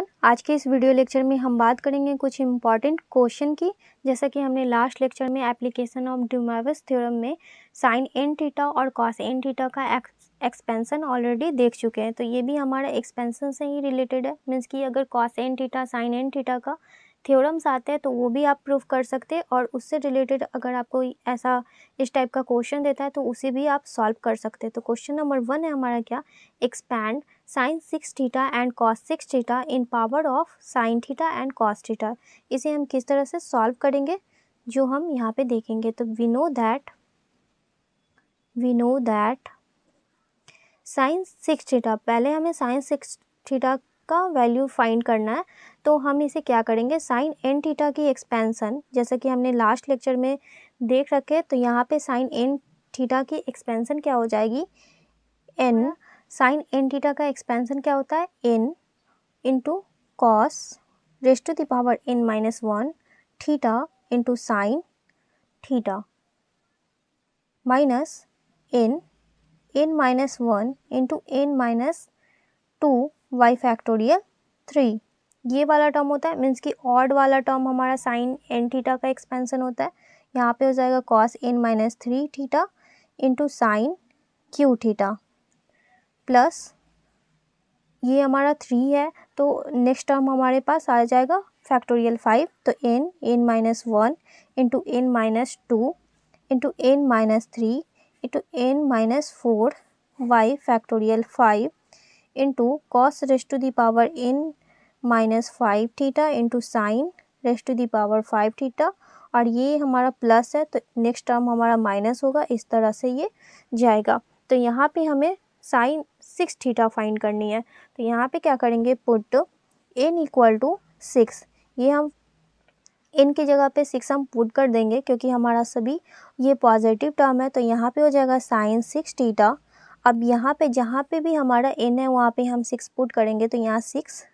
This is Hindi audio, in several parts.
एवरीवन, आज के इस वीडियो लेक्चर में हम बात करेंगे कुछ इम्पॉर्टेंट क्वेश्चन की। जैसा कि हमने लास्ट लेक्चर में एप्लीकेशन ऑफ ड्यूमाविस थ्योरम में साइन एन थीटा और कॉस एन थीटा का एक्सपेंशन ऑलरेडी देख चुके हैं। तो ये भी हमारा एक्सपेंशन से ही रिलेटेड है। मीन्स कि अगर cos n theta sine n theta का थ्योरम्स आते हैं तो वो भी आप प्रूफ कर सकते हैं, और उससे रिलेटेड अगर आपको ऐसा इस टाइप का क्वेश्चन देता है तो उसे भी आप सॉल्व कर सकते हैं। तो क्वेश्चन नंबर 1 है हमारा क्या, expand sin 6 theta and cos 6 theta in power of sin theta and cos theta. इसे हम किस तरह से सॉल्व करेंगे जो हम यहाँ पे देखेंगे। तो we know that sin 6 theta, पहले हमें sin 6 थीटा का वैल्यू फाइंड करना है। तो हम इसे क्या करेंगे, sin n थीटा की एक्सपेंशन, जैसा कि हमने लास्ट लेक्चर में देख रखे, तो यहाँ पे sin n थीटा की एक्सपेंशन क्या हो जाएगी, n साइन एन थीटा का एक्सपेंशन क्या होता है, n into cos rest to the power n-1 theta into sine theta minus n-1 into n-2 y factorial 3। ये वाला टर्म होता है, मीन्स कि ऑड वाला टर्म हमारा साइन एन थीटा का एक्सपेंशन होता है। यहाँ पे हो जाएगा cos n-3 theta into sine cube theta plus ये हमारा 3 है, तो नेक्स्ट टर्म हमारे पास आ जाएगा फैक्टोरियल 5। तो n-1 into n-2 into n-3 into n-4 y factorial 5 into cos rest to the power n-5 theta into sine raised to the power 5 theta, और ये हमारा प्लस है तो नेक्स्ट टर्म हमारा माइनस होगा। इस तरह से ये जाएगा। तो यहाँ पे हमें साइन 6 थीटा फाइंड करनी है। तो यहाँ पे क्या करेंगे, पुट n इक्वल टू 6। ये हम n की जगह पे 6 हम पुट कर देंगे क्योंकि हमारा सभी ये पॉजिटिव टर्म है। तो यहाँ पे हो जाएगा साइन 6 थीटा। अब यहाँ पे जहाँ पे भी हमारा n है वहाँ पे हम 6 पुट करेंगे। तो यहाँ 6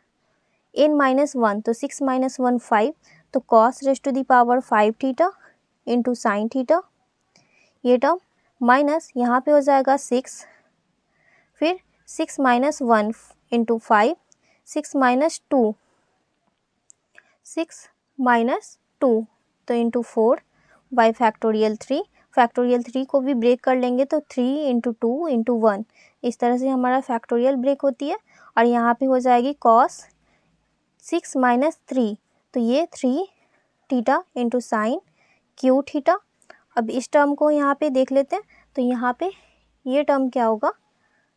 n-1, तो 6 - 1 5, तो cos rest to the power 5 theta into sine theta, ये टर्म माइनस यहाँ पे हो जाएगा 6, फिर 6 - 1 इंटू 5, 6 - 2, 6 - 2 तो इंटू 4 y फैक्टोरियल 3। फैक्टोरियल 3 को भी ब्रेक कर लेंगे तो 3 इंटू 2 इंटू 1, इस तरह से हमारा फैक्टोरियल ब्रेक होती है। और यहाँ पे हो जाएगी कॉस 6 - 3, तो ये 3 theta into sine cube theta. अब इस टर्म को यहाँ पे देख लेते हैं। तो यहाँ पे ये टर्म क्या होगा,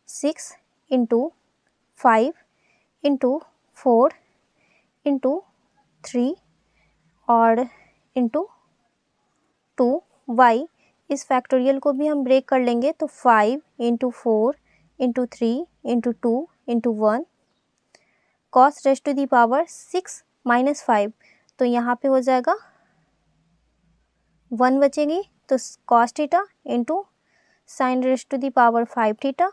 6 इंटू 5 इंटू 4 इंटू 3 और इंटू 2 y। इस फैक्टोरियल को भी हम ब्रेक कर लेंगे तो 5 into 4 into 3 into 2 into 1, cos rest to the power 6 - 5, तो यहाँ पे हो जाएगा 1 बचेगी, तो cos theta into sine raised to the power 5 theta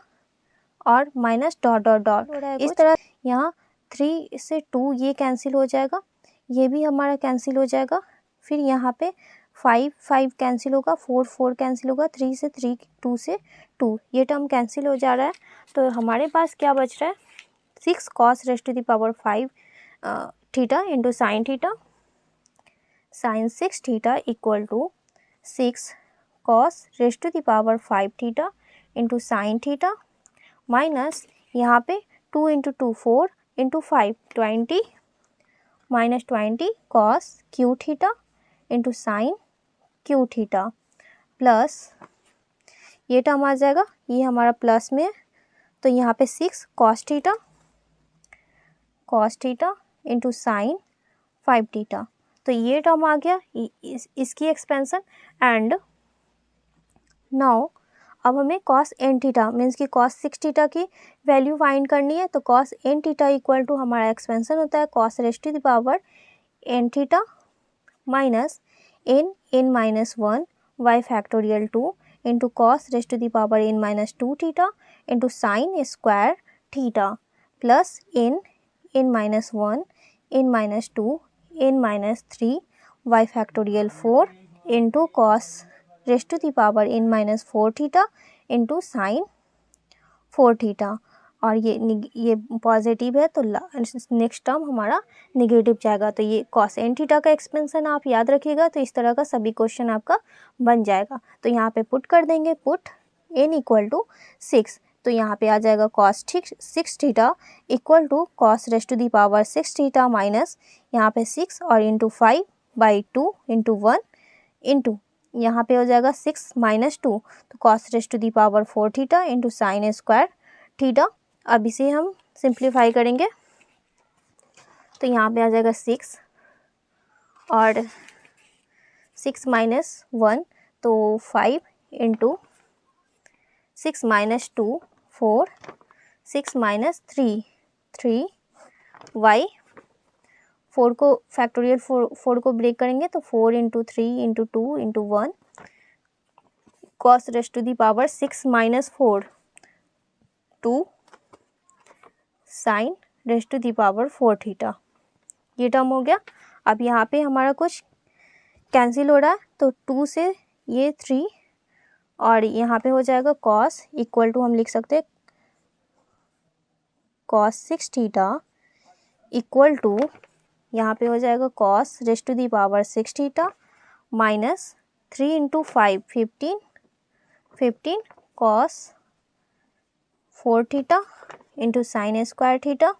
और माइनस डॉट डॉट डॉट। इस तरह यहाँ 3 से 2 ये कैंसिल हो जाएगा, ये भी हमारा कैंसिल हो जाएगा। फिर यहाँ पे 5 कैंसिल होगा, 4 कैंसिल होगा, 3 से 3, 2 से 2, ये टर्म कैंसिल हो जा रहा है। तो हमारे पास क्या बच रहा है, 6 cos rest to the power 5 theta into sine theta, sine 6 theta equal to 6 cos rest to the power 5 theta into sine theta minus यहाँ पे 2 into 2 4 into 5 20 minus 20 cos cube theta into sine cube theta plus ये टर्म आ जाएगा, ये हमारा प्लस में है। तो यहाँ पे 6 cos theta into sign 5 theta, तो ये टर्म आ गया इसकी एक्सपेंशन। एंड नाउ अब हमें कॉस एन थीटा मीन्स कि कॉस 6 थीटा की वैल्यू फाइंड करनी है। तो cos n theta equal to हमारा एक्सपेंशन होता है cos rest to the power n theta minus n-1 y factorial 2 into cos rest to the power n-2 theta into sine square theta plus n-1 n-2 n-3 y factorial 4 into cos rest to the power n-4 theta into sine 4 theta. और ये पॉजिटिव है तो नेक्स्ट टर्म हमारा निगेटिव जाएगा। तो ये कॉस एन थीटा का एक्सपेंशन आप याद रखिएगा। तो इस तरह का सभी क्वेश्चन आपका बन जाएगा। तो यहाँ पे पुट कर देंगे, पुट n इक्वल टू 6। तो यहाँ पे आ जाएगा cos 6 theta equal to cos raise to the power 6 theta minus यहाँ पे 6 और इंटू 5/2 इंटू 1 इंटू यहाँ पे हो जाएगा 6 माइनस 2 तो cos raise to the power 4 theta into sine square theta. अब इसे हम सिंप्लीफाई करेंगे तो यहाँ पे आ जाएगा 6 और 6 माइनस 1 तो 5 इंटू 6 माइनस 2 4 6 माइनस 3 y 4 को फैक्टोरियल 4 को ब्रेक करेंगे तो 4 into 3 into 2 into 1 cos raise to the power 6 minus 4 2 sine raise to the power 4 theta. ये टर्म हो गया। अब यहाँ पे हमारा कुछ कैंसिल हो रहा है तो 2 से ये 3 और यहाँ पे हो जाएगा कॉस इक्वल टू हम लिख सकते हैं कॉस 6 थीटा इक्वल टू यहाँ पे हो जाएगा cos raise to the power 6 theta minus 3 into 5 15 cos 4 theta into sine square theta.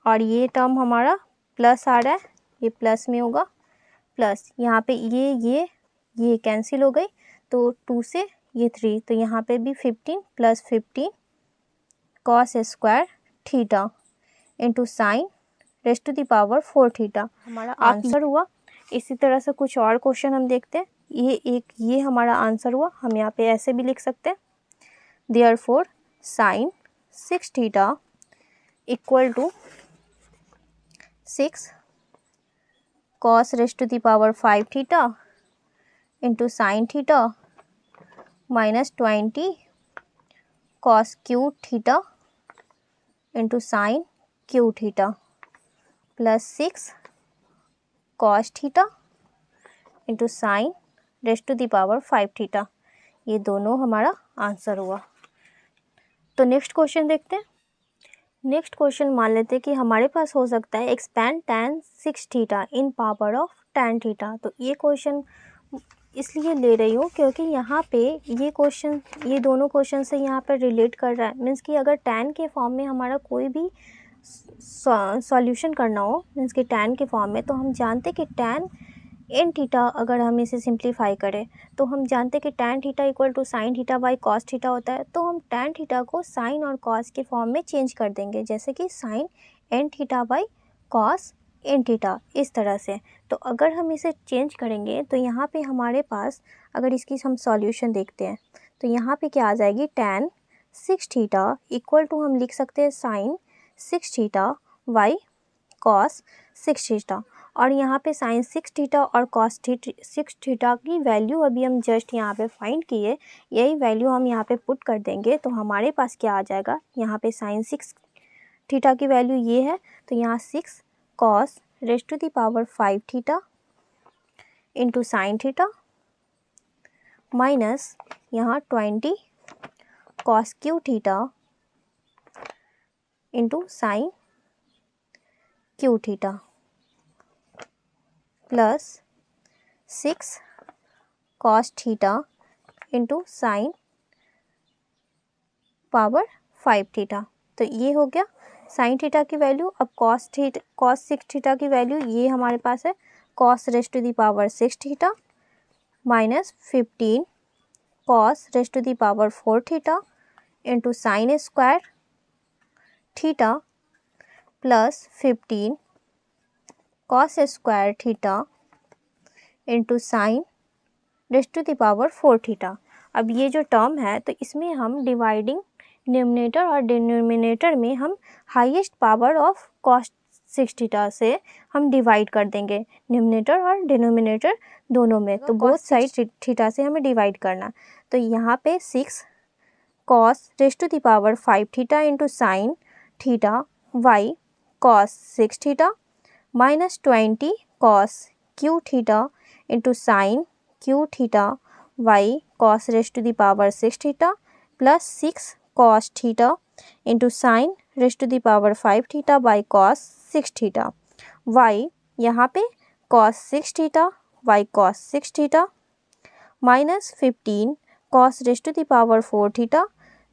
और ये टर्म हमारा प्लस आ रहा है, ये प्लस में होगा प्लस यहाँ पे ये कैंसिल हो गई तो 2 से ये 3 तो यहाँ पे भी 15 plus 15 cos square theta into sine raise to the power 4 theta हमारा आंसर हुआ। इसी तरह से कुछ और क्वेश्चन हम देखते हैं। ये हमारा आंसर हुआ। हम यहाँ पे ऐसे भी लिख सकते हैं therefore sine 6 theta equal to 6 cos raise to the power 5 theta into sine theta minus 20 cos cube theta into sine cube theta plus 6 cos theta into sine raise to the power 5 theta. ये दोनों हमारा आंसर हुआ। तो नेक्स्ट क्वेश्चन देखते हैं। नेक्स्ट क्वेश्चन मान लेते हैं कि हमारे पास हो सकता है expand tan 6 theta in power of tan theta. तो ये क्वेश्चन इसलिए ले रही हूँ क्योंकि यहाँ पे ये दोनों क्वेश्चन से यहाँ पे रिलेट कर रहा है। मीन्स कि अगर tan के फॉर्म में हमारा कोई भी सॉल्यूशन करना हो मीन्स कि tan के फॉर्म में, तो हम जानते कि tan n थीटा अगर हम इसे सिंप्लीफाई करें तो हम जानते कि tan theta equal to sine theta by cos theta होता है। तो हम tan थीटा को साइन और कॉस के फॉर्म में चेंज कर देंगे, जैसे कि sine n theta by cos n theta, इस तरह से। तो अगर हम इसे चेंज करेंगे तो यहाँ पे हमारे पास अगर इसकी हम सॉल्यूशन देखते हैं तो यहाँ पे क्या आ जाएगी tan 6 थीटा इक्वल टू हम लिख सकते हैं sine 6 theta by cos 6 theta. और यहाँ पे साइन 6 थीटा और कॉस 6 थीटा की वैल्यू अभी हम जस्ट यहाँ पे फाइंड किए, यही वैल्यू हम यहाँ पे पुट कर देंगे तो हमारे पास क्या आ जाएगा। यहाँ पे साइन 6 थीटा की वैल्यू ये है तो यहाँ 6 cos raise to the power 5 theta into sine theta minus यहाँ 20 cos cube theta into sine cube theta plus 6 cos theta into sine power 5 theta. तो ये हो गया साइन थीटा की वैल्यू। अब कॉस 6 थीटा की वैल्यू ये हमारे पास है cos raise to the power 6 theta minus 15 cos raise to the power 4 theta into sine square theta plus 15 cos square theta into sine raise to the power 4 theta. अब ये जो टर्म है तो इसमें हम डिवाइडिंग न्यूमरेटर और डिनोमिनेटर में हम highest power of cos 6 theta से हम डिवाइड कर देंगे न्यूमरेटर और डिनोमिनेटर दोनों में। तो बोथ साइड थीटा से हमें डिवाइड करना। तो यहाँ पे 6 cos raise to the power 5 theta into sine theta by cos 6 theta minus 20 cos cube theta into sine cube theta by cos raise to the power 6 theta plus 6 cos theta into sine raise to the power 5 theta by cos 6 theta. y यहाँ पे cos 6 theta y cos 6 theta minus 15 cos raise to the power 4 theta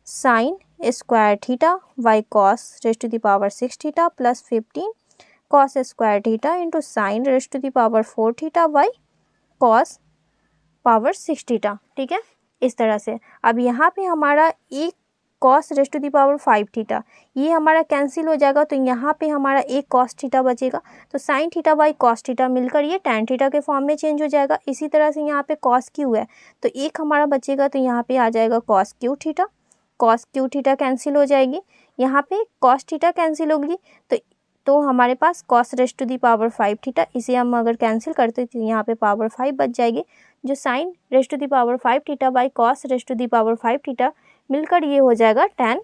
sign square theta y cos raise to the power 6 theta plus 15 cos square theta into sine raise to the power 4 theta y cos power 6 theta. ठीक है, इस तरह से। अब यहाँ पे हमारा एक cos raise to the power 5 theta ये हमारा कैंसिल हो जाएगा, तो यहाँ पे हमारा एक कॉस थीटा बचेगा, तो sign theta by cos theta मिलकर ये टैन थीटा के फॉर्म में चेंज हो जाएगा। इसी तरह से यहाँ पे कॉस क्यू है तो एक हमारा बचेगा, तो यहाँ पे आ जाएगा cos cube theta, cos cube theta cancel हो जाएगी, यहाँ पे कॉस थीटा कैंसिल होगी, तो हमारे पास cos raise to the power 5 theta, इसे हम अगर कैंसिल करते तो यहाँ पे पावर 5 बच जाएगी, जो sine raise to the power 5 theta by cos raise to the power 5 theta मिलकर ये हो जाएगा tan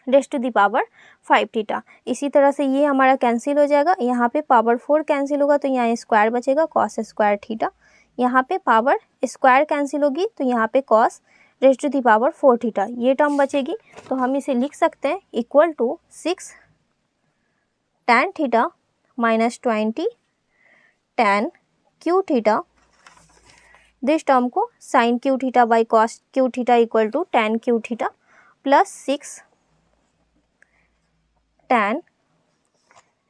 raise to the power 5 theta. इसी तरह से ये हमारा कैंसिल हो जाएगा, यहाँ पे पावर 4 कैंसिल होगा तो यहाँ स्क्वायर बचेगा कॉस स्क्वायर थीटा, यहाँ पे पावर स्क्वायर कैंसिल होगी तो यहाँ पे cos raise to the power 4 theta ये टर्म बचेगी। तो हम इसे लिख सकते हैं equal to 6 tan theta minus 20 tan cube theta, this term को sine cube theta by cos cube theta equal to tan cube theta plus 6 tan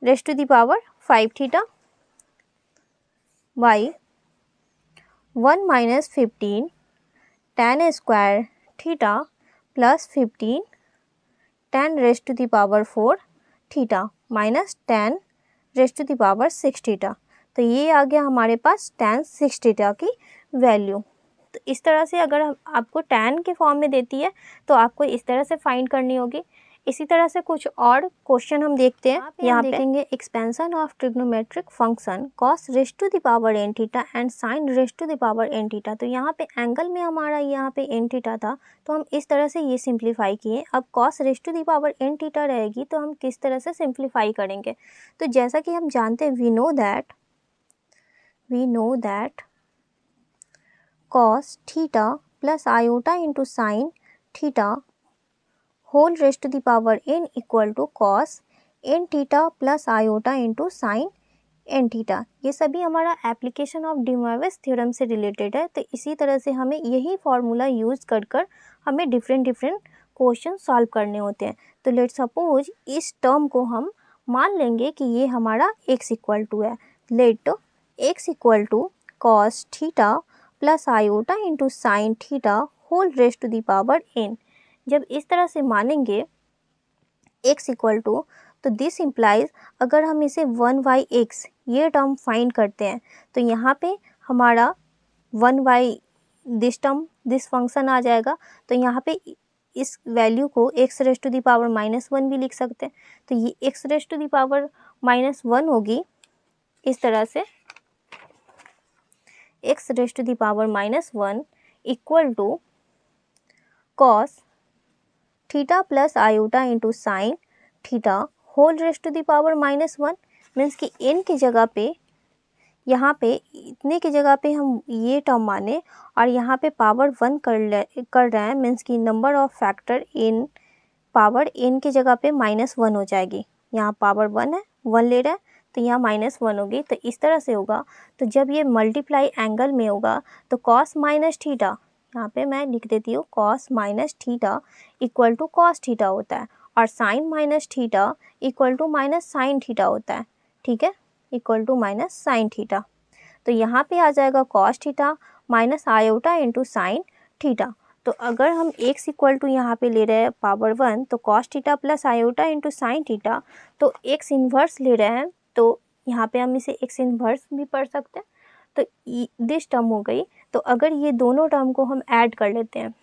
raise to the power 5 theta by 1 minus 15 tan square theta plus 15 tan raise to the power 4 theta minus tan raise to the power 6 theta. तो ये आ गया हमारे पास tan 6 थीटा की वैल्यू। तो इस तरह से अगर आपको tan के फॉर्म में देती है तो आपको इस तरह से फाइंड करनी होगी। इसी तरह से कुछ और क्वेश्चन हम देखते हैं। यहाँ पे देखेंगे expansion of trigonometric function cos raise to the power n theta and sin raise to the power n theta. तो यहाँ पे एंगल में हमारा यहाँ पे n थीटा था तो हम इस तरह से ये सिंप्लीफाई किए। अब cos raise to the power n theta रहेगी तो हम किस तरह से सिंप्लीफाई करेंगे। तो जैसा कि हम जानते हैं we know that cos theta plus iota into sine theta whole raise to the power n equal to cos n theta plus iota into sine n theta. ये सभी हमारा application of De Moivre's theorem से रिलेटेड है। तो इसी तरह से हमें यही फार्मूला यूज़ कर हमें डिफरेंट क्वेश्चन सॉल्व करने होते हैं। तो लेट सपोज इस टर्म को हम मान लेंगे कि ये हमारा x इक्वल टू है। Let x equal to cos theta plus iota into sine theta whole raise to the power n। जब इस तरह से मानेंगे x इक्वल टू, तो दिस इम्प्लाइज अगर हम इसे 1/x ये टर्म फाइंड करते हैं तो यहाँ पे हमारा 1 दिस टर्म दिस फंक्शन आ जाएगा। तो यहाँ पे इस वैल्यू को x raise to the power -1 भी लिख सकते हैं। तो ये x raise to the power -1 होगी इस तरह से, x raise to the power -1 equal to cos theta plus iota into sine theta whole raise to the power -1। Means कि n की जगह पे यहाँ पे इतने की जगह पे हम ये टर्म माने और यहाँ पे पावर 1 कर रहे हैं। मीन्स कि number of factor in power n की जगह पे -1 हो जाएगी। यहाँ पावर 1 है, 1 ले रहे हैं तो यहाँ -1 होगी। तो इस तरह से होगा। तो जब ये मल्टीप्लाई एंगल में होगा तो कॉस माइनस थीटा, यहाँ पे मैं लिख देती हूँ cos minus theta equal to cos theta होता है और sine minus theta equal to minus sine theta होता है। ठीक है, equal to minus sine theta. तो यहाँ पे आ जाएगा cos theta minus iota into sine theta. तो अगर हम x इक्वल टू यहाँ पे ले रहे हैं पावर 1 तो cos theta plus iota into sine theta, तो x इन्वर्स ले रहे हैं तो यहाँ पे हम इसे x इन्वर्स भी पढ़ सकते हैं। तो दिस टर्म हो गई। तो अगर ये दोनों टर्म को हम ऐड कर लेते हैं,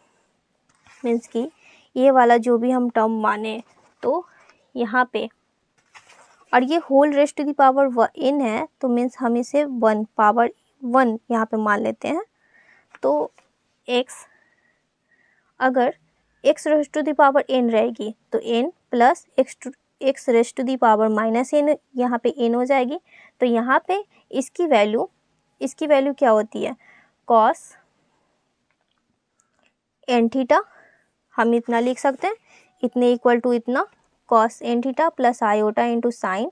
मीन्स कि ये वाला जो भी हम टर्म माने तो यहाँ पे, और ये whole raise to the power n है तो मीन्स हम इसे 1 पावर 1 यहाँ पे मान लेते हैं। तो x अगर x raise to the power n रहेगी तो n plus x raise to the power -n यहाँ पे n हो जाएगी। तो यहाँ पे इसकी वैल्यू क्या होती है, कॉस n थीटा, हम इतना लिख सकते हैं इतने इक्वल टू इतना cos n theta plus iota into sine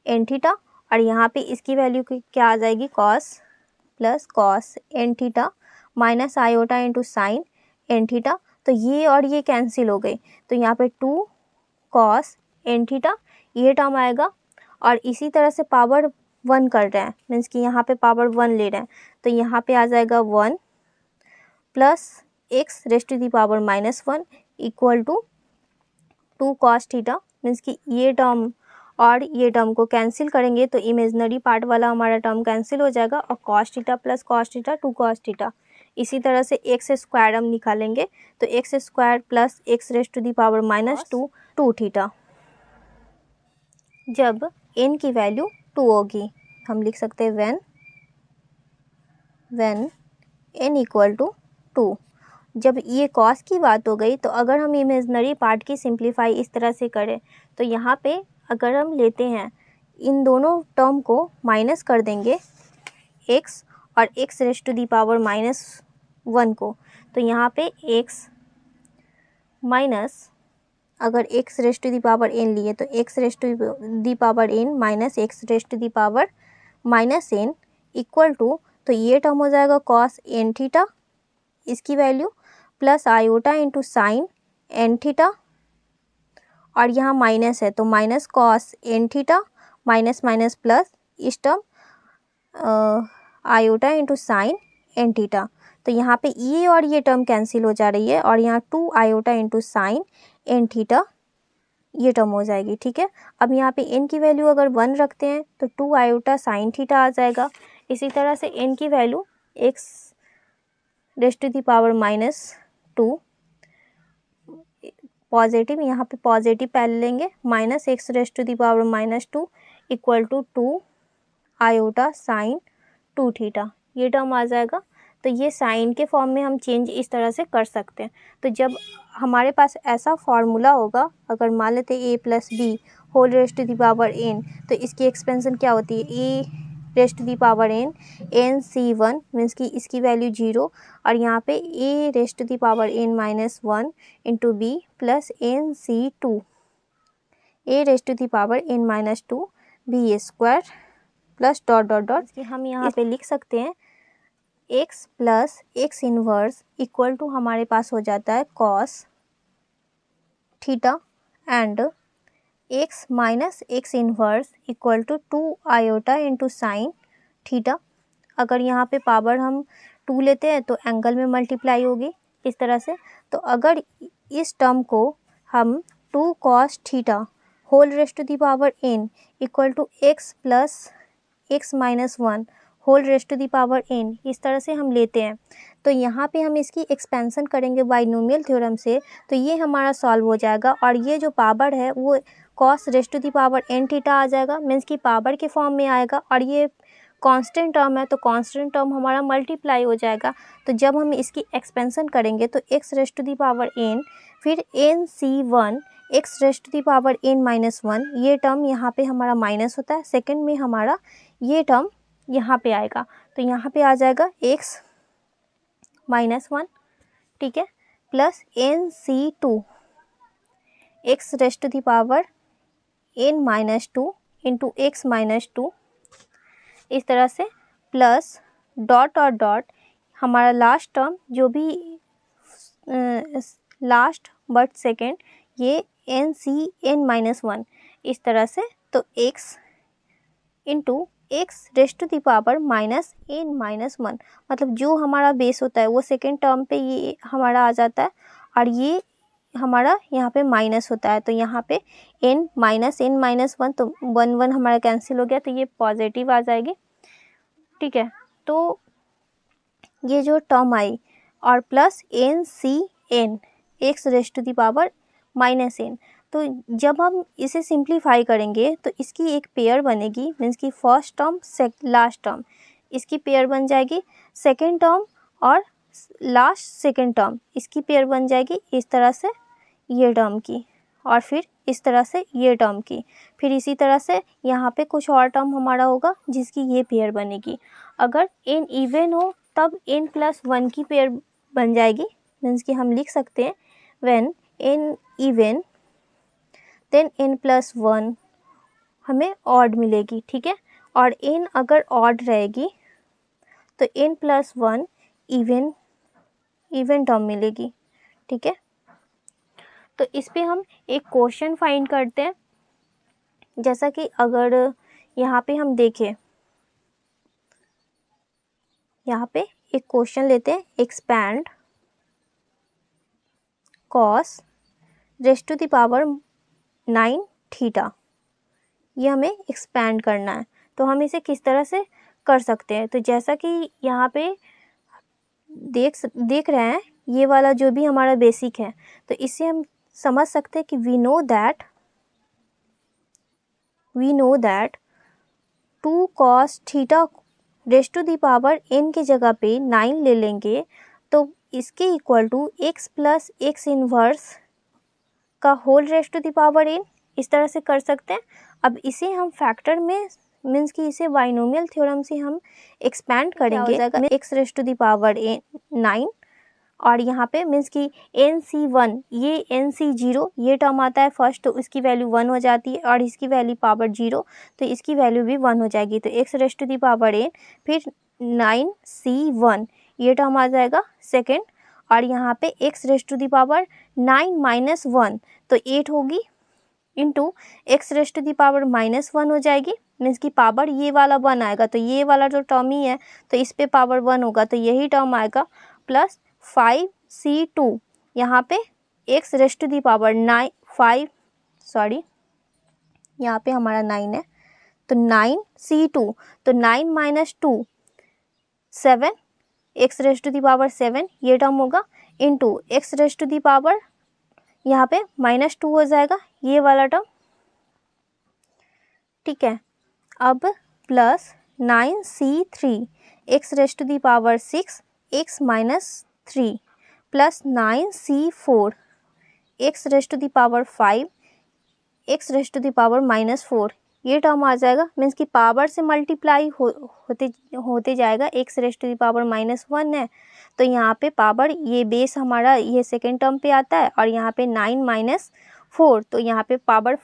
n theta, और यहाँ पे इसकी वैल्यू क्या आ जाएगी, cos plus cos n theta minus iota into sine n theta. तो ये और ये कैंसिल हो गई, तो यहाँ पे 2 कॉस एन थीटा ये टर्म आएगा। और इसी तरह से पावर 1 कर रहे हैं, मीन्स कि यहाँ पे पावर 1 ले रहे हैं, तो यहाँ पे आ जाएगा 1 plus x raised to the power -1 equal to 2 cos theta. Means कि ये टर्म और ये टर्म को कैंसिल करेंगे तो इमेजनरी पार्ट वाला हमारा टर्म कैंसिल हो जाएगा, और cos theta plus cos theta 2 cos theta. इसी तरह से एक्स स्क्वायर हम निकालेंगे, तो x square plus x raised to the power -2 2 theta. जब n की वैल्यू 2 होगी, हम लिख सकते हैं व्हेन n इक्वल टू 2। जब ये कॉस की बात हो गई, तो अगर हम इमेजनरी पार्ट की सिंप्लीफाई इस तरह से करें, तो यहाँ पे अगर हम लेते हैं इन दोनों टर्म को माइनस कर देंगे x और x raised to the power -1 को, तो यहाँ पे x माइनस, अगर x raised to the power n लिए तो x raised to the power n minus x raised to the power -n equal to, तो ये टर्म हो जाएगा कॉस एन थीटा इसकी value plus iota into sine n theta, और यहाँ माइनस है तो minus cos n theta minus minus plus इस term iota into sine n theta. तो यहाँ पे ये और ये टर्म कैंसिल हो जा रही है, और यहाँ 2 iota into sine n theta ये टर्म हो जाएगी। ठीक है, अब यहाँ पे n की वैल्यू अगर 1 रखते हैं तो 2 आयोटा साइन थीटा आ जाएगा। इसी तरह से n की value x raised to the power -2 positive, यहाँ पे पॉजिटिव पहले लेंगे, minus x raised to the power -2 equal to 2 iota sine 2 theta ये टर्म आ जाएगा। तो ये साइन के फॉर्म में हम चेंज इस तरह से कर सकते हैं। तो जब हमारे पास ऐसा फार्मूला होगा, अगर मान लेते a plus b whole raised to the power n, तो इसकी एक्सपेंशन क्या होती है, a raised to the power n c1 means कि इसकी वैल्यू 0, और यहाँ पे a raised to the power n-1 into b plus nc2 a raised to the power n-2 b square plus dot dot dot. हम यहाँ पे लिख सकते हैं x plus x inverse equal to हमारे पास हो जाता है cos theta and x minus x inverse equal to 2 iota into sine theta. अगर यहाँ पे पावर हम 2 लेते हैं तो एंगल में मल्टीप्लाई होगी इस तरह से। तो अगर इस टर्म को हम 2 cos theta whole raised to the power n equal to x plus x minus 1 whole raised to the power n इस तरह से हम लेते हैं, तो यहाँ पे हम इसकी एक्सपेंशन करेंगे बाइनोमियल थ्योरम से, तो ये हमारा सॉल्व हो जाएगा। और ये जो पावर है वो cos rest to the power n theta आ जाएगा, मीन्स कि पावर के फॉर्म में आएगा, और ये कांस्टेंट टर्म है तो कांस्टेंट टर्म हमारा मल्टीप्लाई हो जाएगा। तो जब हम इसकी एक्सपेंशन करेंगे तो x raised to the power n फिर nc1 x raised to the power n-1 ये टर्म यहाँ पे हमारा माइनस होता है, सेकंड में हमारा ये टर्म यहाँ पे आएगा, तो यहाँ पे आ जाएगा x-1, ठीक है, plus nc2 x raised to the power n-2 into x-2 इस तरह से, प्लस डॉट और डॉट हमारा लास्ट टर्म जो भी लास्ट बट सेकेंड ये n-1 इस तरह से, तो x into x raised to the power -n-1 मतलब जो हमारा बेस होता है वो सेकेंड टर्म पे ये हमारा आ जाता है, और ये हमारा यहाँ पे माइनस होता है, तो यहाँ पे n-1 तो 1 हमारा कैंसिल हो गया, तो ये पॉजिटिव आ जाएगी। ठीक है, तो ये जो टर्म आई और plus n-c-n x raised to the power -n, तो जब हम इसे सिंप्लीफाई करेंगे तो इसकी एक पेयर बनेगी, मीन्स कि फर्स्ट टर्म लास्ट टर्म इसकी पेयर बन जाएगी, सेकेंड टर्म और लास्ट सेकेंड टर्म इसकी पेयर बन जाएगी इस तरह से ये टर्म की, और फिर इस तरह से ये टर्म की, फिर इसी तरह से यहाँ पे कुछ और टर्म हमारा होगा जिसकी ये पेयर बनेगी। अगर n इवन हो तब n+1 की पेयर बन जाएगी, मीन्स कि हम लिख सकते हैं when n even then n plus 1 हमें ऑड मिलेगी, ठीक है। और n अगर ऑड रहेगी तो n प्लस 1 इवन टर्म मिलेगी, ठीक है। तो इस पे हम एक क्वेश्चन फाइंड करते हैं। जैसा कि अगर यहाँ पे हम देखें, यहाँ पे एक क्वेश्चन लेते हैं, expand cos raise to the power 9 theta, ये हमें एक्सपैंड करना है। तो हम इसे किस तरह से कर सकते हैं, तो जैसा कि यहाँ पे देख रहे हैं, ये वाला जो भी हमारा बेसिक है, तो इससे हम समझ सकते हैं कि we know that 2 cos theta raise to the power n की जगह पे 9 ले लेंगे तो इसके equal to x plus x inverse का whole raise to the power n, इस तरह से कर सकते हैं। अब इसे हम फैक्टर में मीन्स कि इसे बाइनोमियल थ्योरम से हम एक्सपैंड करेंगे, x raise to the power 9 और यहाँ पे मीन्स कि NC1 ये NC0 ये टर्म आता है फर्स्ट, तो इसकी वैल्यू 1 हो जाती है और इसकी वैल्यू पावर 0, तो इसकी वैल्यू भी 1 हो जाएगी। तो x raise to the power n फिर 9C1 ये टर्म आ जाएगा सेकेंड, और यहाँ पे x raise to the power 9 minus 1 तो 8 होगी, into x raise to the power minus 1 हो जाएगी, मीन्स की पावर ये वाला 1 आएगा, तो ये वाला जो टर्म ही है तो इस पे पावर 1 होगा, तो यही टर्म आएगा, प्लस 5C2 यहाँ पे x raise to the power 5 यहाँ पे हमारा 9 है, तो 9C2 तो 9 minus 2 7 x raise to the power 7 ये टर्म होगा, into x raise to the power यहाँ पे -2 हो जाएगा ये वाला टर्म, ठीक है। अब plus 9C3 x raise to the power 6 x minus 3 plus 9C4 x raise to the power 5 x raise to the power -4 ये टर्म आ जाएगा, मीन्स कि पावर से मल्टीप्लाई होते जाएगा, x raise to the power -1 है, तो यहाँ पे पावर ये बेस हमारा ये सेकेंड टर्म पे आता है, और यहाँ पे 9 माइनस 4 तो यहाँ पे पावर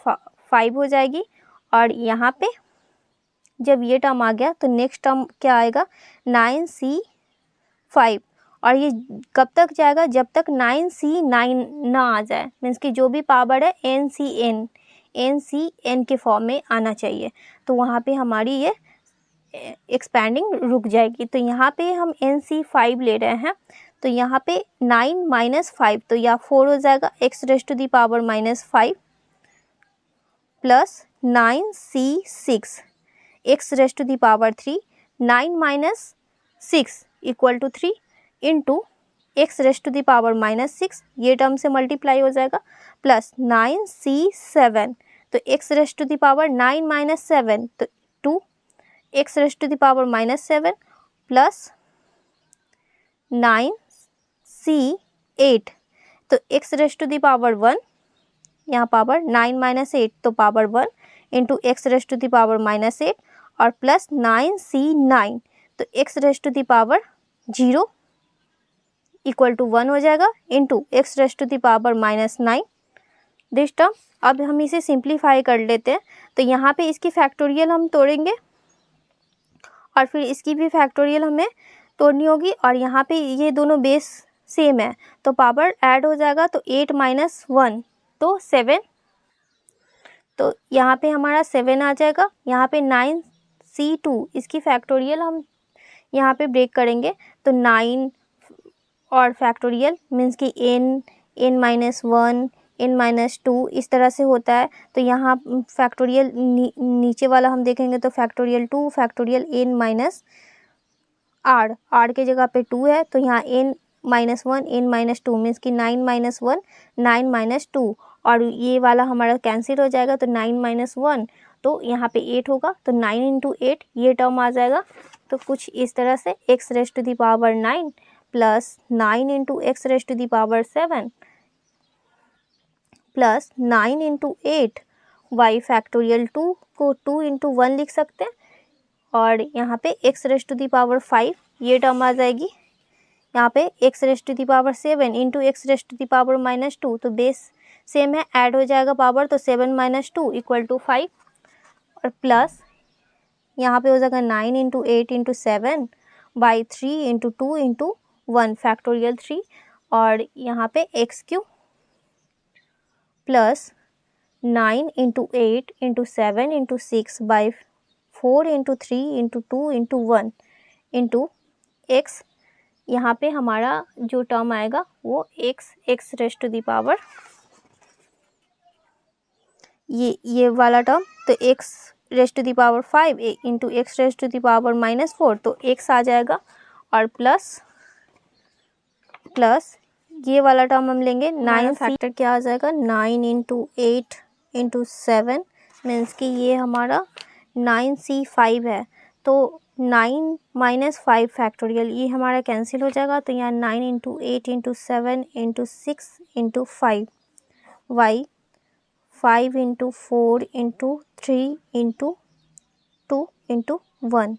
5 हो जाएगी, और यहाँ पे जब ये टर्म आ गया तो नेक्स्ट टर्म क्या आएगा 9C5, और ये कब तक जाएगा, जब तक 9C9 ना आ जाए, मीन्स कि जो भी पावर है NCN के फॉर्म में आना चाहिए, तो वहाँ पे हमारी ये एक्सपैंडिंग रुक जाएगी। तो यहाँ पे हम NC5 ले रहे हैं, तो यहाँ पे 9 माइनस 5 तो या 4 हो जाएगा, x raise to the power -5 plus 9C6 x raise to the power 3 9 minus 6 equal to 3 into x raise to the power -6 ये टर्म से मल्टीप्लाई हो जाएगा, प्लस 9C7 तो x raise to the power 9 minus 7 तो 2 x raise to the power -7 plus 9C8 तो x raise to the power 1 यहाँ पावर 9 माइनस 8 तो power 1 into x raise to the power -8 और प्लस 9C9 तो x raise to the power 0 equal to 1 हो जाएगा, into x raise to the power -9 this term. अब हम इसे सिंप्लीफाई कर लेते हैं, तो यहाँ पे इसकी फैक्टोरियल हम तोड़ेंगे और फिर इसकी भी फैक्टोरियल हमें तोड़नी होगी, और यहाँ पे ये दोनों बेस सेम है तो पावर ऐड हो जाएगा, तो 8 माइनस 1 तो 7, तो यहाँ पे हमारा 7 आ जाएगा। यहाँ पे 9C2 इसकी फैक्टोरियल हम यहाँ पे ब्रेक करेंगे, तो 9 और फैक्टोरियल मीन्स कि n माइनस 1 n माइनस 2 इस तरह से होता है, तो यहाँ फैक्टोरियल नीचे वाला हम देखेंगे तो factorial 2 factorial n minus r के जगह पे 2 है, तो यहाँ n minus 1 n minus 2 means कि 9 माइनस 1 9 माइनस 2, और ये वाला हमारा कैंसिल हो जाएगा, तो 9 माइनस 1 तो यहाँ पे 8 होगा, तो 9 इंटू 8 ये टर्म आ जाएगा। तो कुछ इस तरह से x raise to the power 9 plus 9 into x raise to the power 7 plus 9 into 8 y factorial 2 को 2 इंटू 1 लिख सकते हैं, और यहाँ पे x raise to the power 5 ये टर्म आ जाएगी, यहाँ पे x raise to the power 7 into x raise to the power -2 तो बेस सेम है, ऐड हो जाएगा पावर, तो 7 माइनस 2 इक्वल टू 5 और प्लस यहाँ पे हो जाएगा 9 into 8 into 7 by 3 into 2 into 1 factorial 3 और यहाँ पे x q plus 9 into 8 into 7 into 6 by 4 into 3 into 2 into 1 into x. यहाँ पे हमारा जो टर्म आएगा वो x raise to the power ये वाला टर्म, तो x raise to the power 5 into x raise to the power -4, तो एक्स आ जाएगा और प्लस ये वाला टर्म हम लेंगे 9 फैक्टर क्या आ जाएगा 9 इंटू 8 इंटू 7 मीन्स कि ये हमारा 9c5 है, तो 9 माइनस 5 फैक्टोरियल ये हमारा कैंसिल हो जाएगा, तो यहाँ 9 into 8 into 7 into 6 into 5 by 5 into 4 into 3 into 2 into 1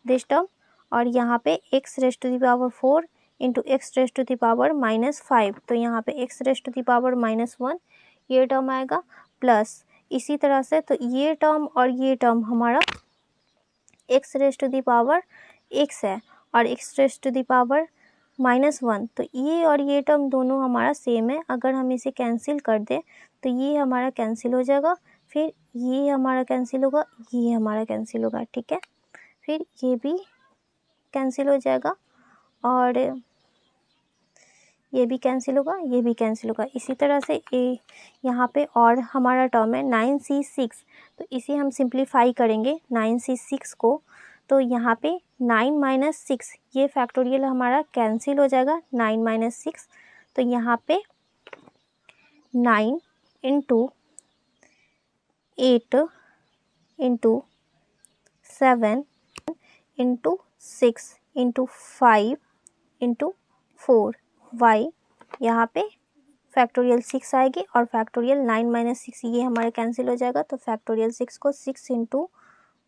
this term और यहाँ पे x raise to the power 4 into x raise to the power -5, तो यहाँ पे x raise to the power -1 ये टर्म आएगा प्लस इसी तरह से, तो ये टर्म और ये टर्म हमारा x raise to the power x है और x raise to the power -1, तो ये और ये टर्म दोनों हमारा सेम है। अगर हम इसे कैंसिल कर दें तो ये हमारा कैंसिल हो जाएगा, फिर ये हमारा कैंसिल होगा, ये हमारा कैंसिल होगा, ठीक है, फिर ये भी कैंसिल हो जाएगा और ये भी कैंसिल होगा, ये भी कैंसिल होगा। इसी तरह से यहाँ पे और हमारा टर्म है 9c6, तो इसे हम सिंप्लीफाई करेंगे 9c6 को, तो यहाँ पे 9 माइनस 6 ये फैक्टोरियल हमारा कैंसिल हो जाएगा 9 माइनस 6, तो यहाँ पे 9 into 8 into 7 into 6 into 5 into 4 by यहाँ पे फैक्टोरियल 6 आएगी और फैक्टोरियल 9 माइनस 6 ये हमारा कैंसिल हो जाएगा, तो फैक्टोरियल 6 को 6 into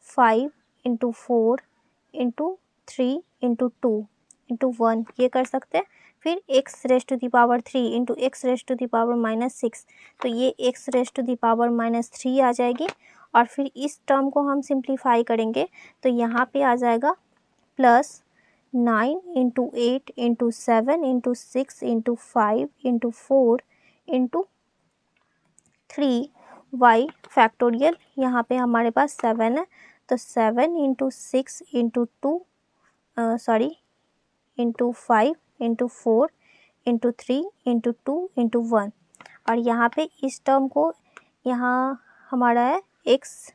5 into 4 into 3 into 2 into 1 ये कर सकते हैं, फिर x raise to the power 3 into x raise to the power -6, तो ये x raise to the power -3 आ जाएगी और फिर इस टर्म को हम सिंप्लीफाई करेंगे तो यहाँ पे आ जाएगा plus 9 into 8 into 7 into 6 into 5 into 4 into 3 by factorial यहाँ पे हमारे पास 7 है, तो 7 into 6 into 2 into 5 into 4 into 3 into 2 into 1 और यहाँ पे इस टर्म को यहाँ हमारा है x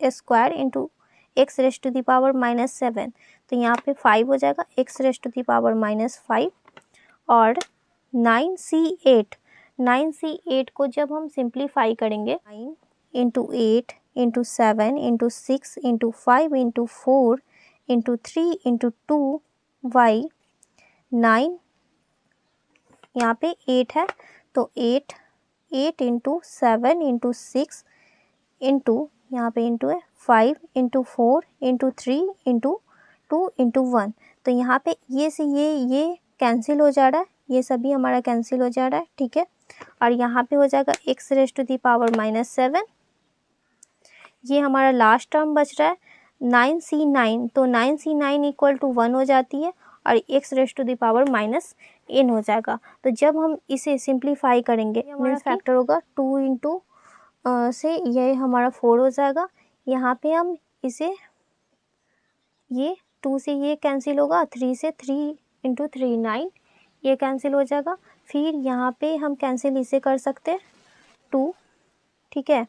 square into x raise to the power -7, तो यहाँ पे 5 हो जाएगा x raise to the power -5 और 9c8 को जब हम सिंप्लीफाई करेंगे 9 into 8 into 7 into 6 into 5 into 4 into 3 into 2 by 9 यहाँ पे 8 है, तो 8 इंटू 7 इंटू 6 इंटू यहाँ पे इंटू है 5 इंटू 4 इंटू 3 इंटू 2 इंटू 1, तो यहाँ पे ये से ये कैंसिल हो जा रहा है, ये सभी हमारा कैंसिल हो जा रहा है, ठीक है, और यहाँ पे हो जाएगा x raise to the power -7, ये हमारा लास्ट टर्म बच रहा है 9c9, तो 9c9 इक्वल टू 1 हो जाती है और x raise to the power -n हो जाएगा। तो जब हम इसे सिंप्लीफाई करेंगे मीन्स फैक्टर होगा 2 इंटू से ये हमारा 4 हो जाएगा, यहाँ पे हम इसे ये 2 से ये कैंसिल होगा, 3 से 3 इंटू 3 9 ये कैंसिल हो जाएगा, फिर यहाँ पे हम कैंसिल इसे कर सकते हैं 2, ठीक है,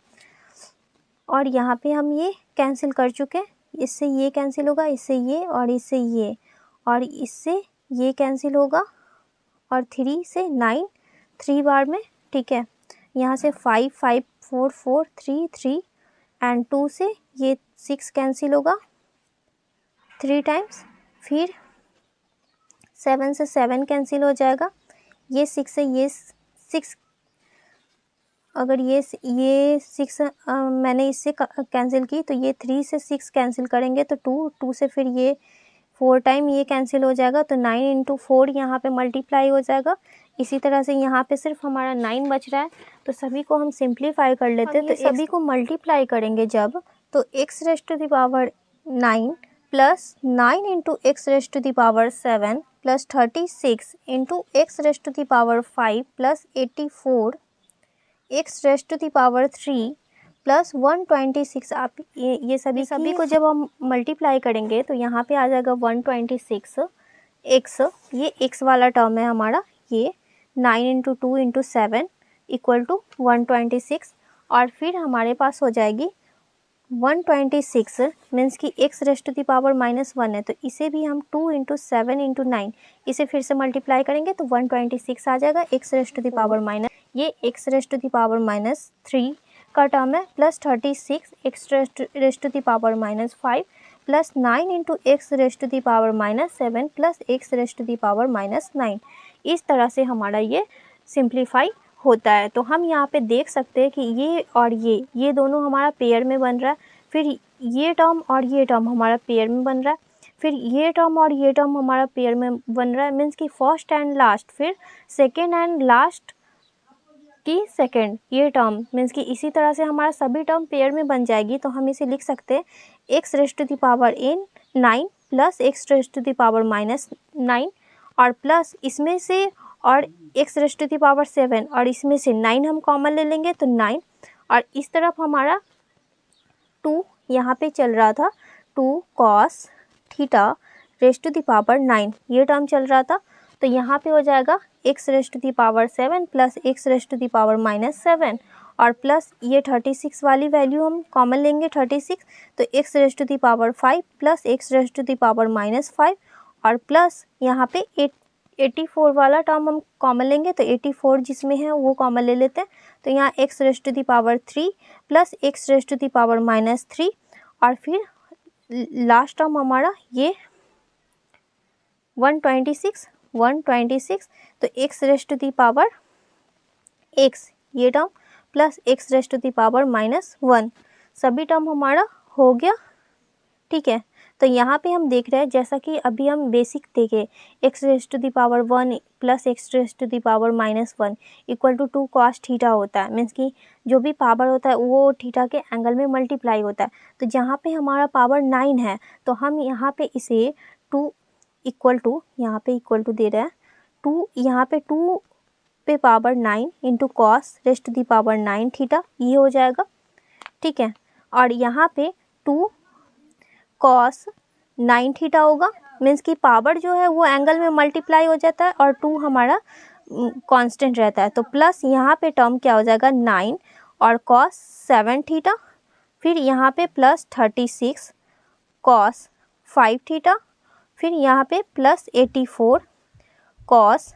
और यहाँ पे हम ये कैंसिल कर चुके हैं, इससे ये कैंसिल होगा, इससे ये और इससे ये और इससे ये कैंसिल होगा और 3 से 9 3 बार में, ठीक है, यहाँ से 5 5 4 4 3 3 एंड 2 से ये 6 कैंसिल होगा 3 टाइम्स, फिर 7 से 7 कैंसिल हो जाएगा, ये 6 से ये 6, अगर ये 6 मैंने इससे कैंसिल की तो ये 3 से 6 कैंसिल करेंगे तो 2 से फिर ये 4 टाइम ये कैंसिल हो जाएगा, तो 9 इंटू 4 यहाँ पे मल्टीप्लाई हो जाएगा, इसी तरह से यहाँ पे सिर्फ हमारा 9 बच रहा है, तो सभी को हम सिंप्लीफाई कर लेते हैं। तो सभी को मल्टीप्लाई करेंगे जब, तो x raise to the power 9 plus 9 into x raise to the power 7 plus 36 into x raise to the power 5 plus 84 x raise to the power 3 plus 126। आप ये सभी को जब हम मल्टीप्लाई करेंगे तो यहाँ पे आ जाएगा 126 एक्स, ये एक्स वाला टर्म है हमारा, ये 9 इंटू 2 इंटू 7 इक्वल टू 126। और फिर हमारे पास हो जाएगी 126 मीन्स कि x raise to the power -1 है, तो इसे भी हम 2 इंटू 7 इंटू 9 इसे फिर से मल्टीप्लाई करेंगे तो 126 आ जाएगा x raise to the power minus, ये x raise to the power -3 का टर्म है, plus 36 x raise to the power -5 plus 9 into x raise to the power -7 plus x raise to the power -9। इस तरह से हमारा ये सिंप्लीफाई होता है। तो हम यहाँ पे देख सकते हैं कि ये और ये दोनों हमारा पेयर में बन रहा है, फिर ये टर्म और ये टर्म हमारा पेयर में बन रहा है, फिर ये टर्म और ये टर्म हमारा पेयर में बन रहा है, मीन्स कि फर्स्ट एंड लास्ट, फिर सेकेंड एंड लास्ट की सेकेंड ये टर्म, मीन्स कि इसी तरह से हमारा सभी टर्म पेयर में बन जाएगी। तो हम इसे लिख सकते हैं x raise to the power 9 plus x raise to the power -9 और प्लस इसमें से और x raise to the power 7 और इसमें से 9 हम कॉमन ले लेंगे तो 9, और इस तरफ हमारा 2 यहाँ पे चल रहा था, 2 cos theta raise to the power 9 ये टर्म चल रहा था, तो यहाँ पे हो जाएगा x raise to the power 7 plus x raise to the power -7 और प्लस ये 36 वाली वैल्यू हम कॉमन लेंगे 36, तो x raise to the power 5 plus x raise to the power -5 और प्लस यहाँ पे 84 वाला टर्म हम कॉमन लेंगे, तो 84 जिसमें है वो कॉमन ले लेते हैं, तो यहाँ x raise to the power 3 plus x raise to the power -3 और फिर लास्ट टर्म हमारा ये 126, तो x raise to the power x ये term plus x raise to the power -1 सभी टर्म हमारा हो गया। ठीक है, तो यहाँ पे हम देख रहे हैं जैसा कि अभी हम बेसिक देखे, x raise to the power 1 plus x raise to the power -1 equal to 2 cos theta होता है, मीन्स कि जो भी पावर होता है वो थीटा के एंगल में मल्टीप्लाई होता है। तो जहाँ पे हमारा पावर 9 है तो हम यहाँ पे इसे 2 इक्वल टू, यहाँ पे इक्वल टू दे रहा है 2, यहाँ पे 2 पे power 9 into cos raise to the power 9 theta ये हो जाएगा। ठीक है, और यहाँ पे 2 cos 9 थीटा होगा, मीन्स कि पावर जो है वो एंगल में मल्टीप्लाई हो जाता है और 2 हमारा कांस्टेंट रहता है, तो प्लस यहाँ पे टर्म क्या हो जाएगा 9 और cos 7 थीटा, फिर यहाँ पे प्लस 36 cos 5 थीटा, फिर यहाँ पे प्लस 84 cos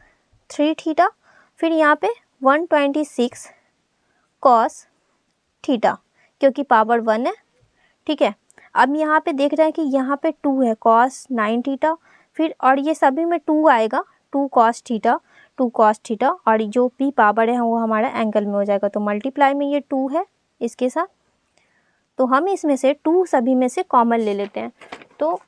3 थीटा, फिर यहाँ पे 126 cos थीटा क्योंकि पावर 1 है। ठीक है, अब यहाँ पे देख रहे हैं कि यहाँ पे 2 है cos 9 थीटा, फिर और ये सभी में 2 आएगा, 2 cos थीटा और जो भी पावर है वो हमारा एंगल में हो जाएगा, तो मल्टीप्लाई में ये 2 है इसके साथ, तो हम इसमें से 2 सभी में से कॉमन ले लेते हैं, तो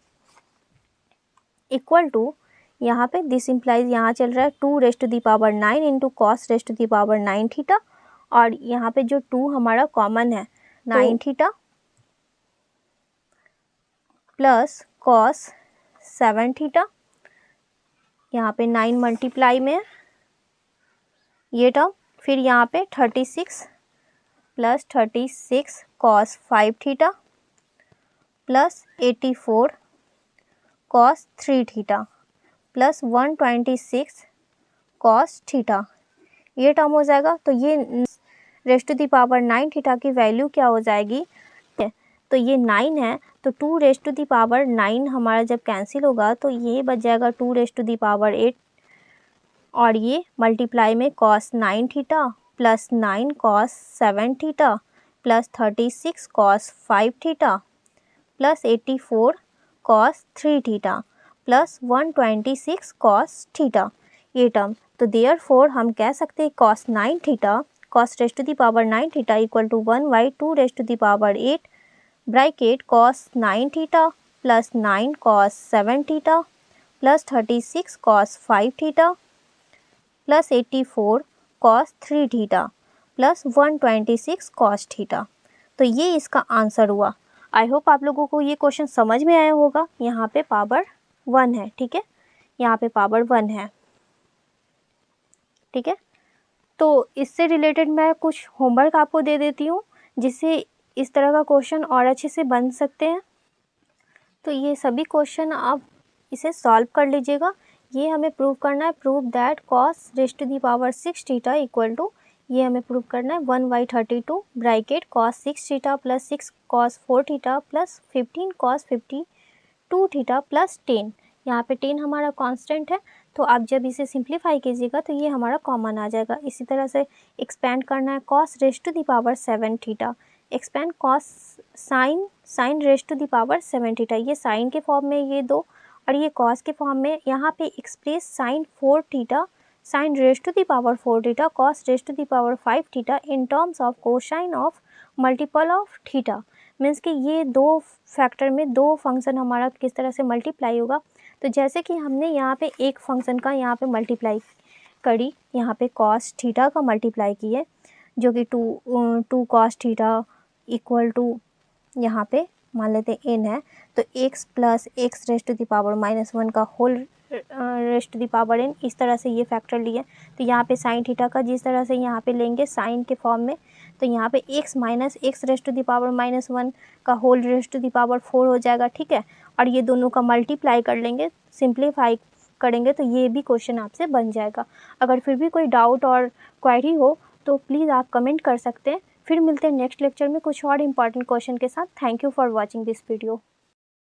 इक्वल टू यहाँ पे दिस इम्प्लाइज यहाँ चल रहा है 2 raise to the power 9 into cos raise to the power 9 theta, और यहाँ पे जो 2 हमारा कॉमन है 9 थीटा प्लस कॉस 7 थीटा, यहाँ पे 9 मल्टीप्लाई में ये टर्म, फिर यहाँ पे 36 plus 36 cos 5 theta plus 84 cos 3 theta plus 126 cos theta ये टर्म हो जाएगा। तो ये raise to the power 9 theta की वैल्यू क्या हो जाएगी, तो ये 9 है, तो 2 रेज़ टू द पावर 9 हमारा जब कैंसिल होगा तो ये बच जाएगा 2 रेज़ टू द पावर 8 और ये मल्टीप्लाई में cos 9 theta plus 9 cos 7 theta plus 36 cos 5 theta plus 84 cos 3 theta plus 126 cos theta ये टर्म। तो देयरफॉर हम कह सकते हैं cos 9 theta cos raise to the power 9 theta equal to 1/2 raise to the power 8 bracket cos 9 theta plus 9 cos 7 theta plus 36 cos 5 theta plus 84 cos 3 theta plus 126 cos theta. तो ये इसका आंसर हुआ। आई होप आप लोगों को ये क्वेश्चन समझ में आया होगा। यहाँ पे पावर 1 है, ठीक है, यहाँ पे पावर 1 है, ठीक है। तो इससे रिलेटेड मैं कुछ होमवर्क आपको दे देती हूँ जिससे इस तरह का क्वेश्चन और अच्छे से बन सकते हैं। तो ये सभी क्वेश्चन आप इसे सॉल्व कर लीजिएगा। ये हमें प्रूव करना है, prove that cos raise to the power 6 theta equal to, ये हमें प्रूव करना है 1/32 bracket cos 6 theta plus 6 cos 4 theta plus 15 cos 52 theta plus 10। यहाँ पे 10 हमारा कांस्टेंट है, तो आप जब इसे सिंप्लीफाई कीजिएगा तो ये हमारा कॉमन आ जाएगा। इसी तरह से एक्सपेंड करना है cos raise to the power 7 theta, expand cos sine raise to the power 7 theta, ये साइन के फॉर्म में ये दो और ये कॉस के फॉर्म में। यहाँ पे express sine 4 theta sine raise to the power 4 theta cos raise to the power 5 theta in terms of cosine of multiple of theta. Means कि ये दो फैक्टर में दो फंक्शन हमारा किस तरह से मल्टीप्लाई होगा। तो जैसे कि हमने यहाँ पे एक फंक्शन का यहाँ पे मल्टीप्लाई करी, यहाँ पे कॉस थीटा का मल्टीप्लाई किए जो कि 2 कॉस थीटा इक्वल टू यहाँ पे मान लेते हैं n है, तो x plus x raise to the power -1 का whole raise to the power n, इस तरह से ये फैक्टर लिए। तो यहाँ पे साइन थीटा का जिस तरह से यहाँ पे लेंगे साइन के फॉर्म में, तो यहाँ पे x minus x raise to the power -1 का whole raise to the power 4 हो जाएगा, ठीक है। और ये दोनों का मल्टीप्लाई कर लेंगे, सिंप्लीफाई करेंगे तो ये भी क्वेश्चन आपसे बन जाएगा। अगर फिर भी कोई डाउट और क्वेरी हो तो प्लीज़ आप कमेंट कर सकते हैं। फिर मिलते हैं नेक्स्ट लेक्चर में कुछ और इम्पॉर्टेंट क्वेश्चन के साथ। Thank you for watching this video.